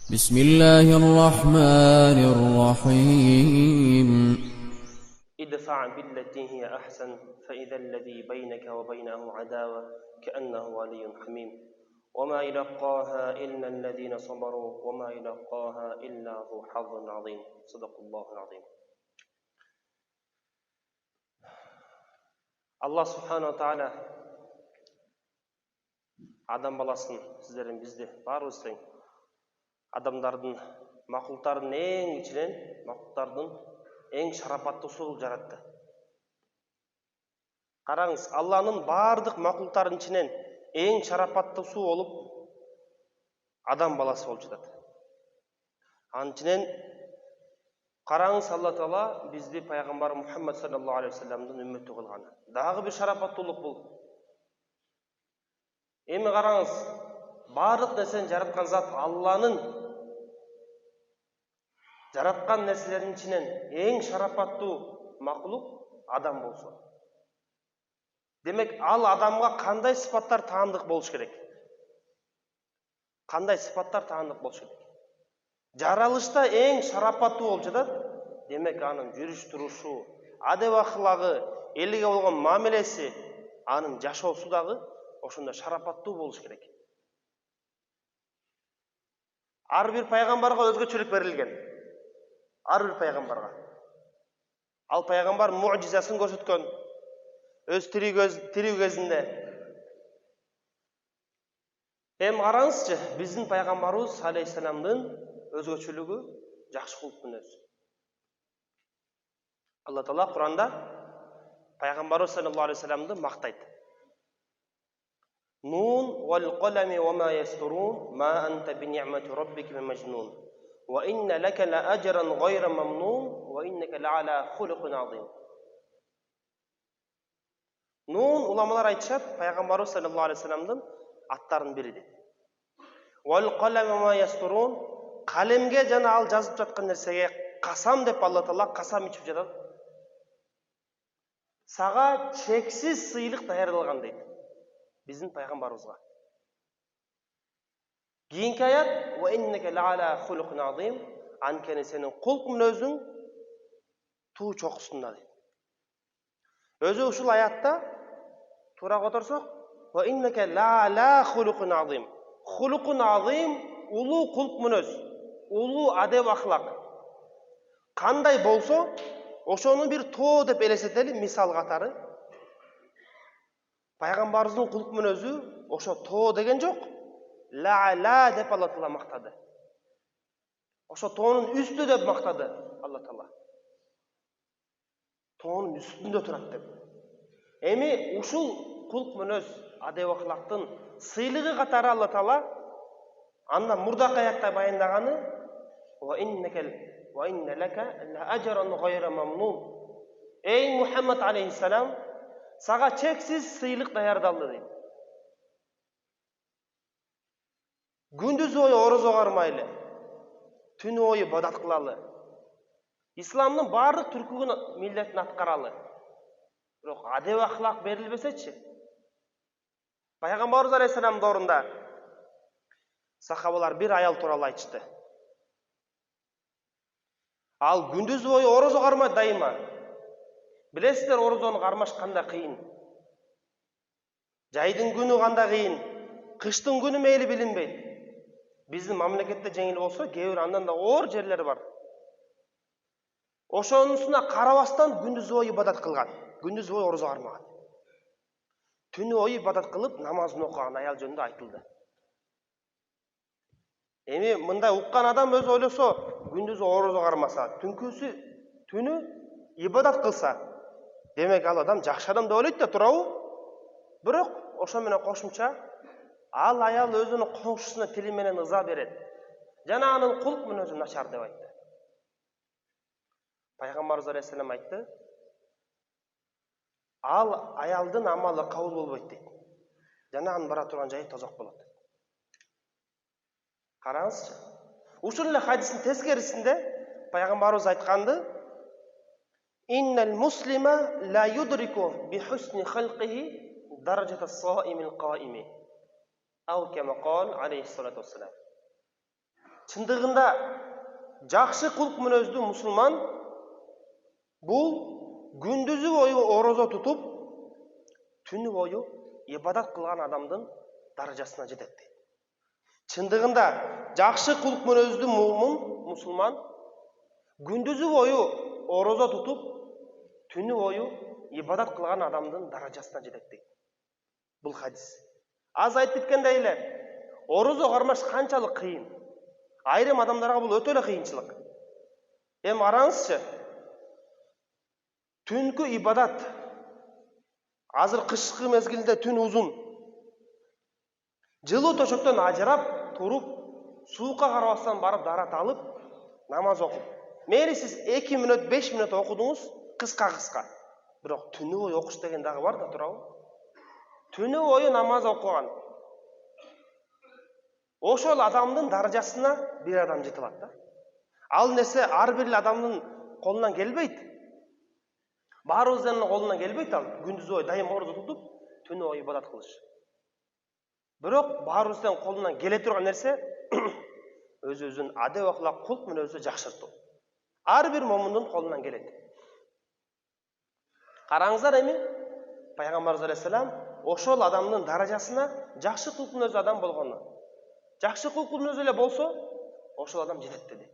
بسم الله الرحمن الرحيم ادفع بالتي هي أحسن فإذا الذي بينك وبينه عداوة كأنه ولي حميم وما يلقاها إلا الذين صبروا وما يلقاها إلا ذو حظ عظيم صدق الله العظيم. Allah subhanahu wa ta'ala адам баласын, сіздердің бізде барымыз тең, адамдардың, мақұлықтардың ең ішінен, мақұлықтардың ең шарапаттысы қылып жаратты. Қараңыз, Алланың бардық мақұлықтардың ішінен ең шарапаттысы болып адам баласы болып жатады. Аның ішінен қараңыз, Алла Тағала бізді пайғамбар Мұхаммад саллаллаху алейхи вассаламның үмметі қылғаны. Дағы бір шарапаттылық бұл. Эми қараңыз, барлық нәрсені жаратқан зат Алланың жаратқан нәрселердің ішінен ең шарапатты мақұлық адам болса. Демек, ал адамға қандай сипаттар тағандық болуш керек? Қандай сипаттар тағандық болуш керек? Жаралышта ең шарапатты болып жатады. Демек, аның жүріш тұрушу, адеп ақылағы, елге болған мамелесі, аның жашоосу дагы ошондой шарапаттуу болуш керек. Ар бир пайгамбарга өзгөчөлүк берилген. Ар бир пайгамбарга. Ал пайгамбар муъжизасын көрсөткөн өз тирүү кезинде. Эми караңызчы, биздин пайгамбарыбыз алейхиссаламдын өзгөчөлүгү жакшы кулук мүнөз. Алла Таала Куранда пайгамбарыбыз саллаллаху алейхи вассаламды мактайт. Нун вал қалами ва ма ястурун ма анта би ниъмати раббика бимажнун ва инна лака ла ажран гайра мамнун ва иннака ла ала хулуқин азим. Нун уламалар айтышат, пайгамбарыбыз саллаллаху алейхи вассаламдын аттарынын бири дейт. Вал қалами ва ма ястурун, қалемге жана ал жазып жаткан нерсеге касам деп Алла Таала касам ичип жатат. Сага чексиз сыйлык даярдалган дейт. Биздин пайгамбарыбызга. Кийинки аят ва иннака ла ала хулуқин азим, анткени сенин кулк мүнөзүң туу чокусунда дейт. Өзү ушул аятта туура которсок ва иннака ла ала хулуқин азим. Хулуқун азим улуу кулк мүнөз, улуу адеп акылак. Кандай болсо, ошону бир тоо деп элестетели, мисал катары. Пайгамбарыбыздын кулк мүнөзү ошо тоо деген жок, ла деп Алла Таала мактады. Ошо тоонун үстү деп мактады Алла Таала. Тоонун үстүндө турат деп. Эми ушул кулк мүнөз, адеп акылактын сыйлыгы катары Алла Таала андан мурдакы аятта баяндаганы ва инна лака ла ажран гайра мамнун. Эй Мухаммад алейхиссалам, сага чексиз сыйлык даярдалды дейт. Күндүз бою орозо кармайлы, түнү бою бадат кылалы. Исламдын бардык түркүгүн миллетин аткаралы. Бирок адеп акылак берилбесечи. Пайгамбарыбыз алейхиссалам доорунда сахабалар бир аял тууралуу айтышты. Ал күндүз бою орозо кармайт дайыма. Билесиздер, орозону кармаш кандай кыйын. Жайдын күнү кандай кыйын, кыштын күнү мейли билинбейт. Биздин мамлекетте жеңил болсо, кээ бир андан да оор жерлер бар. Ошонусуна карабастан күндүз бою ибадат кылган, күндүз бою орозо кармаган. Түнү бою ибадат кылып, намазын окуган аял жөнүндө айтылды. Эми мындай уккан адам өзү ойлосо, күндүз орозо кармаса, түнү ибадат кылса, демек ал адам жакшы адам деп ойлойт да, туурабы? Бирок ошо менен кошумча ал аял өзүнүн коңшусуна тили менен ыза берет. Жана анын кулк мүнөзү начар деп айтты. Пайгамбарыбыз алейхиссалам айтты, ал аялдын амалы кабыл болбойт дейт. Жана анын бара турган жайы тозок болот. Караңызчы. Ушул эле хадистин тескерисинде пайгамбарыбыз айтканды: Иннал муслима ла юдрику би хусни халқихи даражата as-саимил qaimi. Ау кама qala алейхиссалату вассалам. Чындыгында жакшы кулк мүнөздүү мусулман бул күндүзү бою орозо тутуп, түнү бою ибадат кылган адамдын даражасына жетет. Чындыгында жакшы кулк мүнөздүү мусулман күндүзү бою орозо тутуп, түнү бою ибадат кылган адамдын даражасына жетет. Бул хадис. Аз айтып кеткендей эле, орозо кармаш канчалык кыйын. Айрым адамдарга бул өтө эле кыйынчылык. Эми караңызчы. Түнкү ибадат. Азыр кышкы мезгилде түн узун. Жылуу төшөктөн ажырап туруп, суукка карабастан барып дарат алып, намаз окуп. Мейли сиз 2 мүнөт, 5 мүнөт окудуңуз, кыска. Бирок түнү бою окуш деген дагы бар да, туурабы? Түнү бою намаз окуган. Ошол адамдын даражасына бир адам жете алат да. Ал нерсе ар бир адамдын колунан келбейт. Баарыбыздын колунан келбейт ал. Күндүз бою дайым орозо тутуп, түнү бою ибадат кылыш. Бирок баарыбыздын колунан келе турган нерсе өзүбүздүн адеп ахлак, кулк мүнөздү жакшыртуу. Ар бир момундун колунан келет. Караңыздар эми, Пайгамбарыбыз алейхиссалам ошол адамдын даражасына жакшы кулк мүнөздүү адам болгону. Жакшы кулк мүнөздүү эле болсо, ошол адам жетет деди.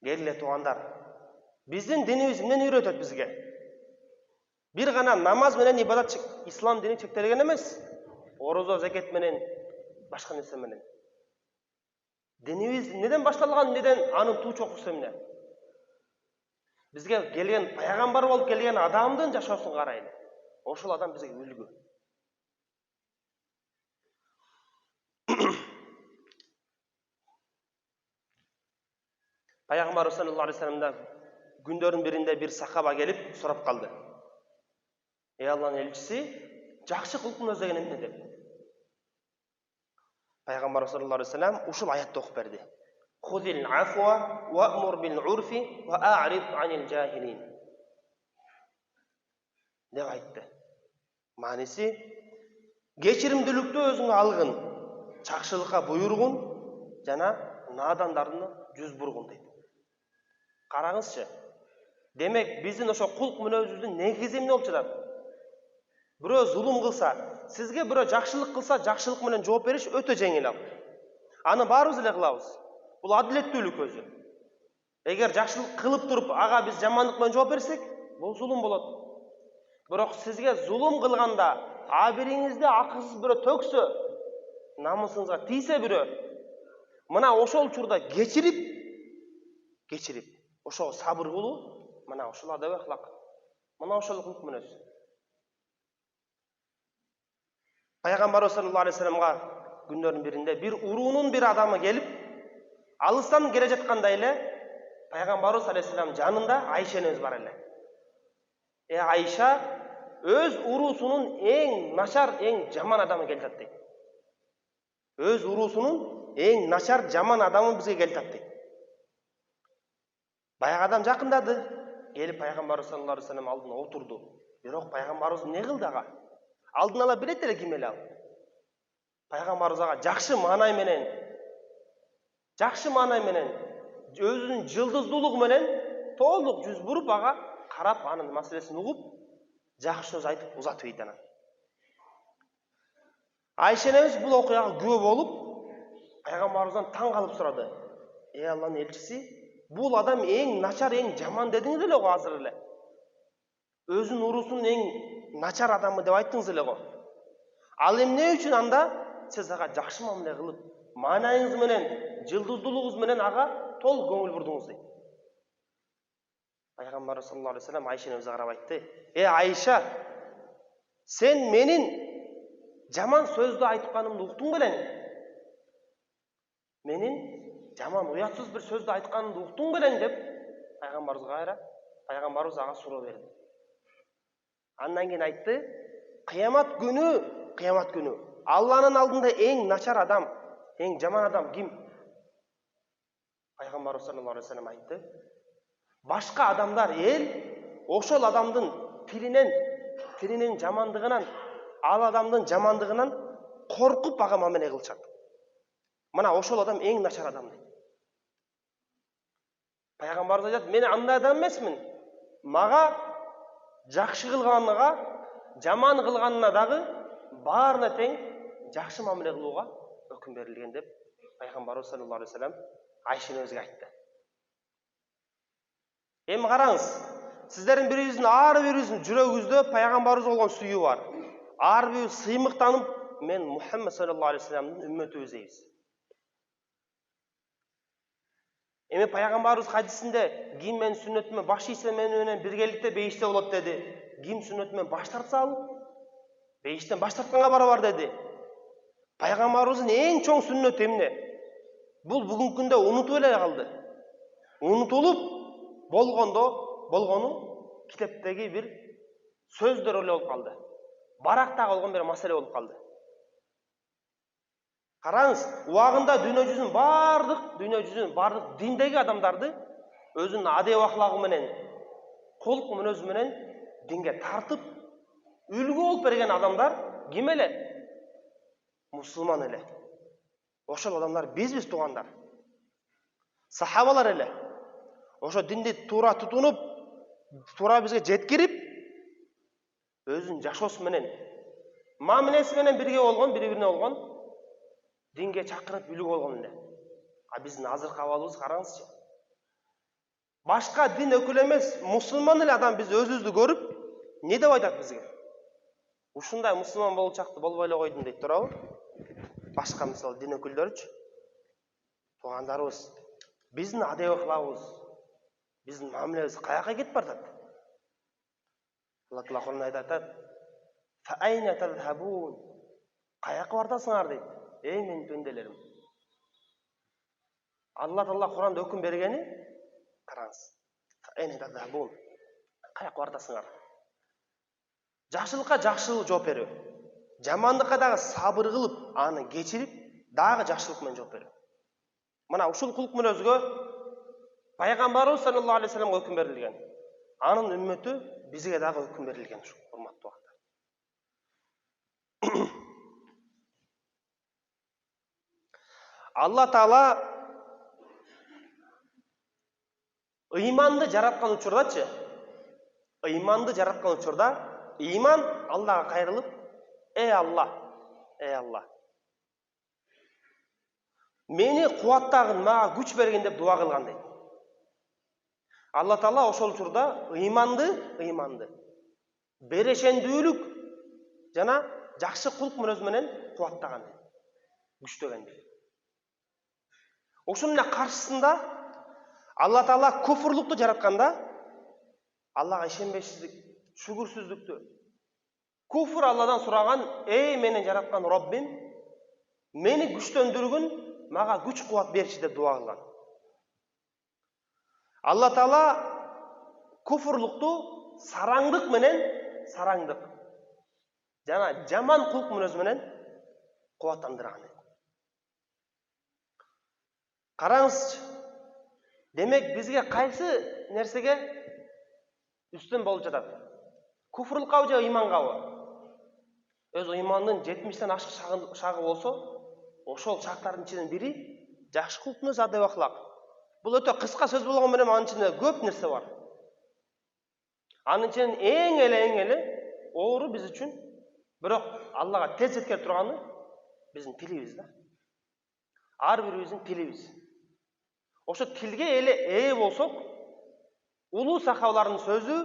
Келе туугандар, биздин динибиз эмнени үйрөтөт бизге? Бир гана намаз менен ибадат ислам дини чектелген эмес. Орозо, закет менен, башка нерсе менен. Динибиз неден башталган, неден анын туу чокусу эмне? Бизге келген пайгамбар болуп келген адамдын жашоосун карайлы. Ошол адам бизге үлгү. Пайгамбар саллаллаху алейхи вассаламда күндөрдүн биринде бир сахаба келип сурап калды. Ey Алланын элчиси, жакшы кулк мүнөз деген эмне деп. Пайгамбар саллаллаху алейхи вассалам ушул аятты окуп берди. Худил афва ва'мур бил урфи ва а'рид анил жахилин. Деп айтты. Мааниси кечиримдүүлүктү өзүңө алгын, жакшылыкка буйругун жана надандарды жүз бургун дейт. Караңызчы. Демек, биздин ошо кулк мүнөзүбүздүн негизи эмне болуп жатат? Бирөө зулум кылса, сизге бирөө жакшылык кылса, жакшылык менен жооп бериш өтө жеңил ал. Аны баарыбыз эле кылабыз. Бул адилеттүүлүк өзү. Эгер жакшылык кылып туруп, ага биз жамандык менен жооп берсек, бул зулум болот. Бирок сизге зулум кылганда, абириңизде акысыз бирөө төксө, намысыңызга тийсе бирөө, мына ошол учурда кечирип, ошого сабыр кылуу, мына ошол адеп ахлак. Мына ошол кулк мүнөз. Пайгамбар саллаллаху алейхи вассаламга күндөрдүн биринде бир уруунун бир адамы келип, алыстан келе жатканда эле Пайгамбарыбыз алейхиссалам жанында Айша энебиз бар эле. Айша өз уруусунун эң начар, эң жаман адамы келип атты. Өз уруусунун эң начар, жаман адамы бизге келип атты. Баягы адам жакындады, келип Пайгамбар саллаллаху алейхи вассалам алдына отурду. Бирок Пайгамбарыбыз не кылды ага? Алдын ала билет эле ким эле ал. Пайгамбарыбыз ага жакшы маанай менен өзүнүн жылдыздуулугу менен толук жүз буруп ага карап, анын маселесин угуп, жакшы сөз айтып узатып ийди анан. Айша энебиз бул окуяга күбө болуп, Пайгамбарыбыздан таң калып сурады. Ey Алланын элчиси, бул адам эң начар, эң жаман дедиңиз эле го азыр эле. Өзүнүн уруусунун эң начар адамы деп айттыңыз эле го. Ал эмне үчүн анда сиз ага жакшы мамиле кылып, маанайыңыз менен, жылдыздуулугуңуз менен ага толук көңүл бурдуңуз дейт. Пайгамбар саллаллаху алейхи вассалам Айша энебизге карап айтты. Айша, сен менин жаман сөздү айтканымды уктуң белең? Менин жаман, уятсыз бир сөздү айтканымды уктуң белең деп Пайгамбарыбыз ага суроо берди. Андан кийин айтты, кыямат күнү Алланын алдында эң начар адам, эң жаман адам ким? Пайгамбар саллаллаху алейхи вассалам айтты, башка адамдар ошол адамдын тилинин жамандыгынан, ал адамдын жамандыгынан коркуп ага мамиле кылышат. Мына ошол адам эң начар адам дейт. Пайгамбарыбыз айтат, мен андай адам эмесмин. Мага жакшы кылганга, жаман кылганына дагы баарына тең жакшы мамиле кылууга өкүм берилген деп Пайгамбарыбыз саллаллаху алейхи вассалам Айшаны өзгө айтты. Эми караңыз, сиздердин бирибиздин ар бирибиздин жүрөгүбүздө Пайгамбарыбыз болгон сүйүү бар. Ар бирибиз сыймыктанып, мен Мухаммад саллаллаху алейхи вассаламдын үммөтүбүз дейбиз. Эми Пайгамбарыбыз хадисинде ким менин сүннөтүмө баш ийсе менен биргеликте бейиште болот деди. Ким сүннөтүмөн баш тартса ал бейиштен баш тартканга барабар деди. Пайгамбарыбыздын эң чоң сүннөтү эмне? Бул бүгүнкү күндө унутуп эле калды. Унутулуп болгону китептеги бир сөздөр эле болуп калды. Баракта болгон бир маселе болуп калды. Караңыз, убагында дүйнө жүзүнүн бардык диндеги адамдарды өзүнүн адеп аклагы менен, кулк мүнөзү менен динге тартып, үлгү болуп берген адамдар ким эле? Мусулман эле. Ошол адамдар биз туугандар. Сахабалар эле. Ошо динди туура тутунуп, туура бизге жеткирип, өзүнүн жашоосу менен, мамилеси менен бирге болгон, бири-бирине болгон, динге чакырып үлгү болгон эле. А биздин азыркы абалыбыз караңызчы. Башка дин өкүлү эмес, мусулман эле адам биз өзүбүздү көрүп, не деп айтат бизге? Ушундай мусулман болчакты болбой эле койдум дейт турабы? Башка мисалы дин өкүлдөрүчү. Туугандарыбыз, биздин адеп аклагыбыз, биздин мамилебиз каяка кетип баратат? Алла Таала Кур'анда айтат: "Фа айна тазхабун?" Каяка бардасыңар дейт. Эй менин пенделерим. Алла Таала Кур'анда өкүм бергени, караңыз. Фа айна тазхабун? Каяка бардасыңар? Жакшылыкка жакшылык жооп берүү. Жамандыкка дагы сабыр кылып, аны кечирип, дагы жакшылык менен жооп берүү. Мына ушул кулк мүнөзгө Пайгамбарыбыз саллаллаху алейхи вассаламга өкүм берилген. Анын үммөтү бизге дагы өкүм берилген ушу урматтуу багдар. Алла Таала ыйманды жараткан учурдачы, ыйман Аллага кайрылып, эй Алла, мени кубаттагын, мага күч бергин деп дуа кылган дейт. Алла Таала ошол учурда ыйманды берешендүүлүк жана жакшы кулк мүнөз менен кубаттаган дейт. Күчтөгөн дейт. Ошонун каршысында Алла Таала куфурлукту жаратканда, Аллага ишенбешсиздик, шүгүрсүздүктү. Куфур Алладан сураган: "Эй менин жараткан Роббим, мени күчтөндүргүн, мага күч кубат берчи" деп дуа кылган. Алла Таала куфурлукту сараңдык жана жаман кулк мүнөз менен кубаттандырган. Караңызчы. Демек бизге кайсы нерсеге үстөн болуп жатат? Куфурлуккабы же ыймангабы? Өз ыймандын 70тен ашык шагы болсо, ошол шарттардын ичинен бири жакшы кулк мүнөз, адеп аклак. Бул өтө кыска сөз болгон менен анын ичинде көп нерсе бар. Анын ичинен эң эле оору биз үчүн, бирок Аллага тез жеткире турганы биздин тилибиз да. Ар бирибиздин тилибиз. Ошо тилге ээ болсок, улуу сахабалардын сөзү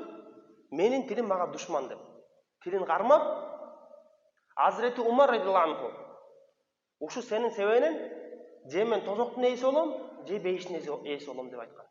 менин тилим мага душман деп. Тилин кармап, Азирети Умар радиаллаху анху, ушу сенин себебинен же мен тозоктун ээси болом, же бейиштин ээси болом деп айткан.